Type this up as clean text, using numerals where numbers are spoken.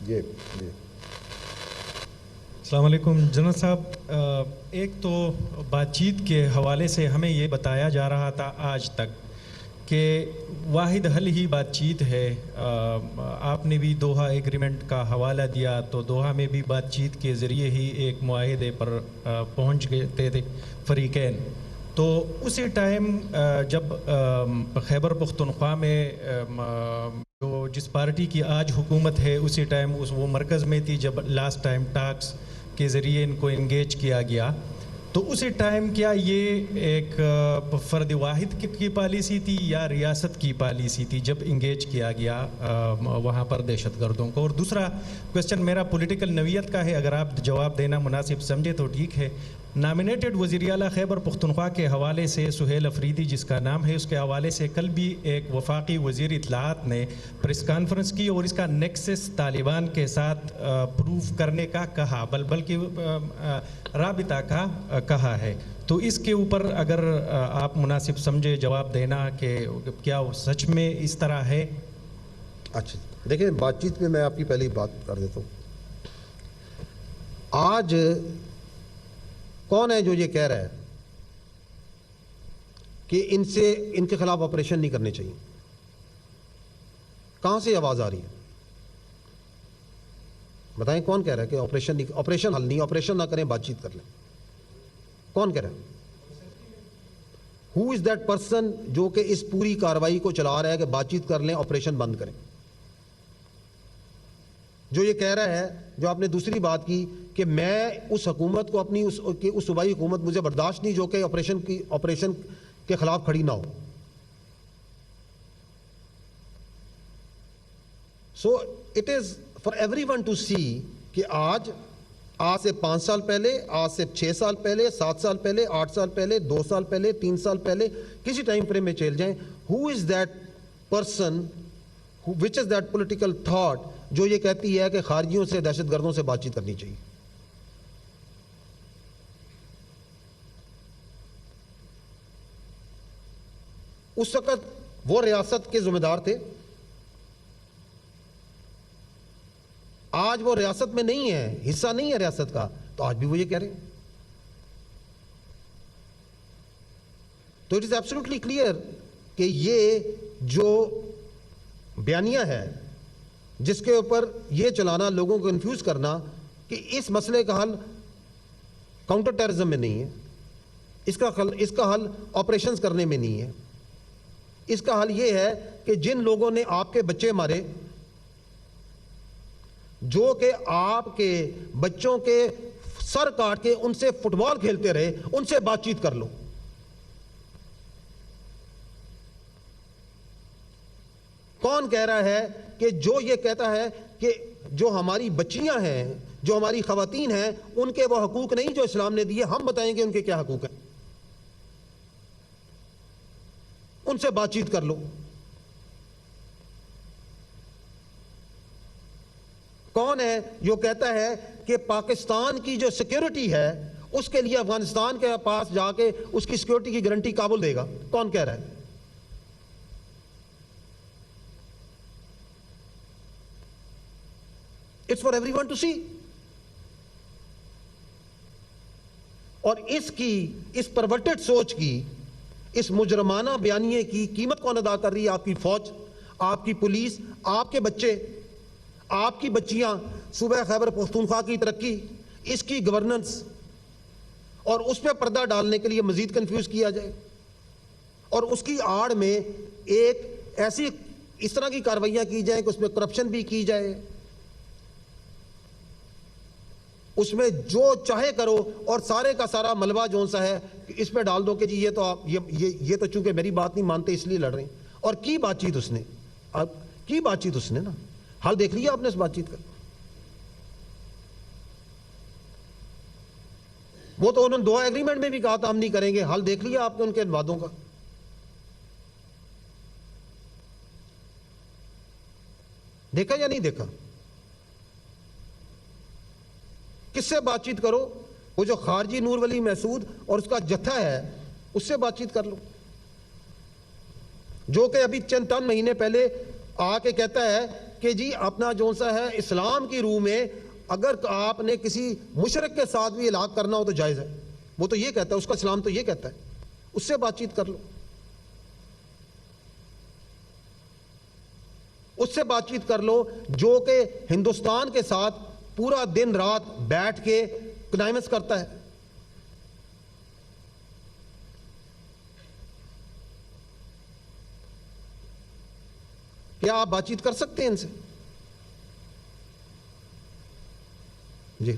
ये अस्सलाम वालेकुम जनरल साहब, एक तो बातचीत के हवाले से हमें ये बताया जा रहा था आज तक कि वाहिद हल ही बातचीत है। आपने भी दोहा एग्रीमेंट का हवाला दिया, तो दोहा में भी बातचीत के ज़रिए ही एक मुआहदे पर पहुंच गए थे फरीकैन। तो उसी टाइम जब खैबर पख्तूनख्वा में जो जिस पार्टी की आज हुकूमत है उसी टाइम वो मरकज़ में थी जब लास्ट टाइम टाक्स के ज़रिए इनको इंगेज किया गया, तो उसी टाइम क्या ये एक फ़र्द वाहिद की पॉलिसी थी या रियासत की पॉलिसी थी जब इंगेज किया गया वहाँ पर दहशतगर्दों को? और दूसरा क्वेश्चन मेरा पॉलिटिकल नवीयत का है, अगर आप जवाब देना मुनासिब समझे तो ठीक है। नामिनेटेड वज़ीर आला खैबर पख्तूनख्वा के हवाले से सुहेल अफरीदी जिसका नाम है, उसके हवाले से कल भी एक वफाकी वज़ीर इत्तलाआत ने प्रेस कॉन्फ्रेंस की और इसका नेक्सस तालिबान के साथ प्रूव करने का कहा, बल्कि राबिता का कहा है। तो इसके ऊपर अगर आप मुनासिब समझे जवाब देना कि क्या सच में इस तरह है? अच्छा, देखिए, बातचीत में मैं आपकी पहली बात कर देता हूँ। आज कौन है जो ये कह रहा है कि इनके खिलाफ ऑपरेशन नहीं करने चाहिए? कहां से आवाज आ रही है? बताएं, कौन कह रहा है कि ऑपरेशन हल नहीं, ऑपरेशन ना करें, बातचीत कर लें? कौन कह रहा है? हु इज दैट पर्सन जो कि इस पूरी कार्रवाई को चला रहा है कि बातचीत कर लें, ऑपरेशन बंद करें? जो ये कह रहा है, जो आपने दूसरी बात की कि मैं उस हुकूमत को अपनी उस सूबाई हुकूमत मुझे बर्दाश्त नहीं जो कि ऑपरेशन के खिलाफ खड़ी ना हो। So it is for everyone to see कि आज से 5 साल पहले, आज से 6 साल पहले, 7 साल पहले, 8 साल पहले, 2 साल पहले, 3 साल पहले, किसी टाइम फ्रेम में चल जाएं, who is that person, which is that political thought जो ये कहती है कि खारजियों से, दहशतगर्दों से बातचीत करनी चाहिए? उस वक्त वो रियासत के जिम्मेदार थे, आज वो रियासत में नहीं है, हिस्सा नहीं है रियासत का, तो आज भी वो ये कह रहे हैं। तो इट इज एब्सोल्युटली क्लियर कि ये जो बयानिया है जिसके ऊपर ये चलाना, लोगों को कंफ्यूज करना कि इस मसले का हल काउंटर टेररिज्म में नहीं है, इसका हल ऑपरेशंस करने में नहीं है, इसका हल ये है कि जिन लोगों ने आपके बच्चे मारे, जो कि आपके बच्चों के सर काट के उनसे फुटबॉल खेलते रहे, उनसे बातचीत कर लो। कौन कह रहा है कि जो ये कहता है कि जो हमारी बच्चियां हैं, जो हमारी खवातीन हैं, उनके वो हकूक नहीं जो इस्लाम ने दिए? हम बताएंगे उनके क्या हकूक हैं, उनसे बातचीत कर लो। कौन है जो कहता है कि पाकिस्तान की जो सिक्योरिटी है उसके लिए अफगानिस्तान के पास जाके उसकी सिक्योरिटी की गारंटी काबुल देगा? कौन कह रहा है? इट्स फॉर एवरीवन टू सी। और इस परवर्टेड सोच की, इस मुजरमाना बयानिए की कीमत कौन अदा कर रही है? आपकी फौज, आपकी पुलिस, आपके बच्चे, आपकी बच्चियां। सूबा खैबर पख्तूनख्वा की तरक्की, इसकी गवर्नेंस, और उस पर पर्दा डालने के लिए मजीद कंफ्यूज किया जाए, और उसकी आड़ में एक ऐसी इस तरह की कार्रवाइयां की जाए कि उसमें करप्शन भी की जाए, उसमें जो चाहे करो, और सारे का सारा मलबा जो सा है इस पे डाल दो कि जी ये तो आप ये तो चूंकि मेरी बात नहीं मानते इसलिए लड़ रहे हैं। और की बातचीत उसने ना, हाल देख लिया आपने इस बातचीत का? वो तो उन्होंने दोहा एग्रीमेंट में भी कहा था हम नहीं करेंगे, हाल देख लिया आपने उनके वादों का? देखा या नहीं देखा? किससे बातचीत करो? वो जो खारजी नूर वली महसूद और उसका जत्था है, उससे बातचीत कर लो, जो कि अभी चंद महीने पहले आके कहता है कि जी अपना जो सा है इस्लाम की रूह में अगर आपने किसी मुशरिक के साथ भी इलाज करना हो तो जायज़ है। वो तो ये कहता है, उसका इस्लाम तो ये कहता है, उससे बातचीत कर लो, उससे बातचीत कर लो जो कि हिंदुस्तान के साथ पूरा दिन रात बैठ के क्लाइमेक्स करता है। क्या आप बातचीत कर सकते हैं इनसे? जी।